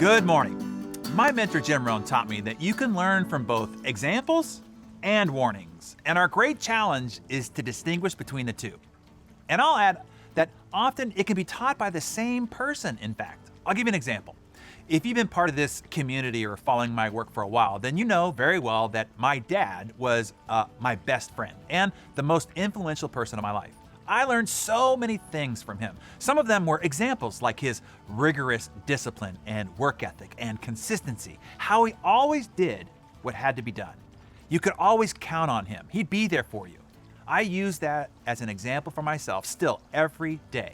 Good morning. My mentor Jim Rohn taught me that you can learn from both examples and warnings, and our great challenge is to distinguish between the two. And I'll add that often it can be taught by the same person, in fact. I'll give you an example. If you've been part of this community or following my work for a while, then you know very well that my dad was my best friend and the most influential person in my life. I learned so many things from him. Some of them were examples like his rigorous discipline and work ethic and consistency, how he always did what had to be done. You could always count on him. He'd be there for you. I use that as an example for myself still every day.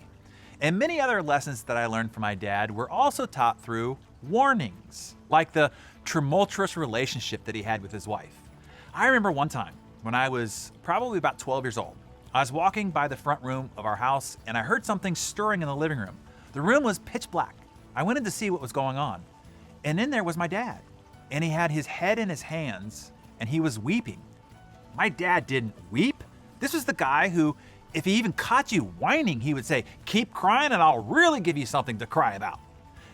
And many other lessons that I learned from my dad were also taught through warnings, like the tumultuous relationship that he had with his wife. I remember one time when I was probably about 12 years old. I was walking by the front room of our house and I heard something stirring in the living room. The room was pitch black. I went in to see what was going on. And in there was my dad. And he had his head in his hands and he was weeping. My dad didn't weep. This was the guy who, if he even caught you whining, he would say, "Keep crying and I'll really give you something to cry about."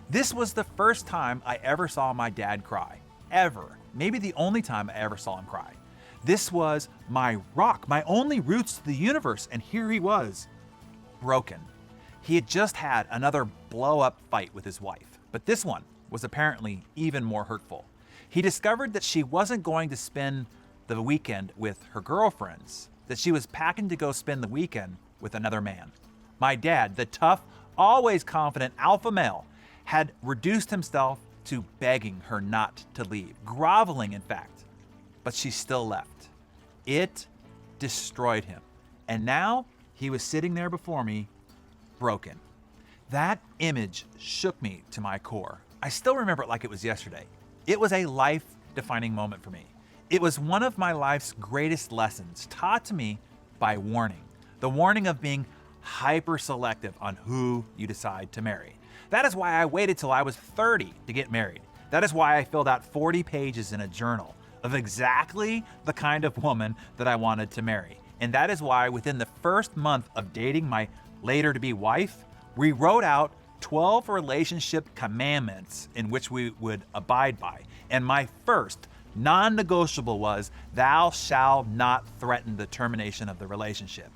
This was the first time I ever saw my dad cry. Ever. Maybe the only time I ever saw him cry. This was my rock, my only roots to the universe, and here he was, broken. He had just had another blow-up fight with his wife, but this one was apparently even more hurtful. He discovered that she wasn't going to spend the weekend with her girlfriends, that she was packing to go spend the weekend with another man. My dad, the tough, always confident alpha male, had reduced himself to begging her not to leave, groveling in fact, but she still left. It destroyed him. And now he was sitting there before me, broken. That image shook me to my core. I still remember it like it was yesterday. It was a life-defining moment for me. It was one of my life's greatest lessons taught to me by warning. The warning of being hyper-selective on who you decide to marry. That is why I waited till I was 30 to get married. That is why I filled out 40 pages in a journal of exactly the kind of woman that I wanted to marry. And that is why within the first month of dating my later-to-be wife, we wrote out 12 relationship commandments in which we would abide by. And my first non-negotiable was, "Thou shalt not threaten the termination of the relationship."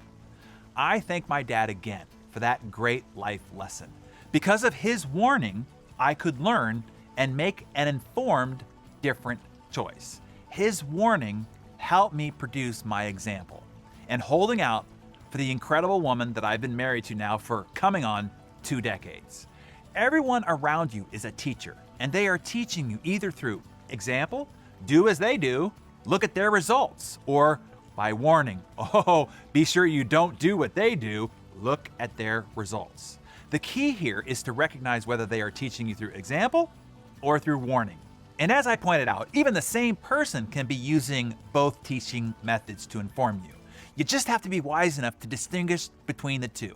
I thank my dad again for that great life lesson. Because of his warning, I could learn and make an informed, different choice. His warning helped me produce my example and holding out for the incredible woman that I've been married to now for coming on 2 decades. Everyone around you is a teacher, and they are teaching you either through example, do as they do, look at their results, or by warning, oh, be sure you don't do what they do, look at their results. The key here is to recognize whether they are teaching you through example or through warning. And as I pointed out, even the same person can be using both teaching methods to inform you. You just have to be wise enough to distinguish between the two.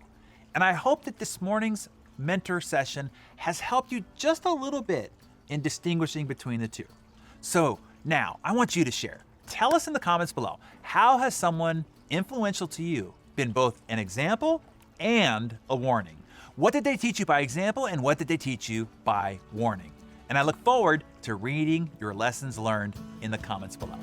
And I hope that this morning's mentor session has helped you just a little bit in distinguishing between the two. So now I want you to share. Tell us in the comments below, how has someone influential to you been both an example and a warning? What did they teach you by example and what did they teach you by warning? And I look forward to reading your lessons learned in the comments below.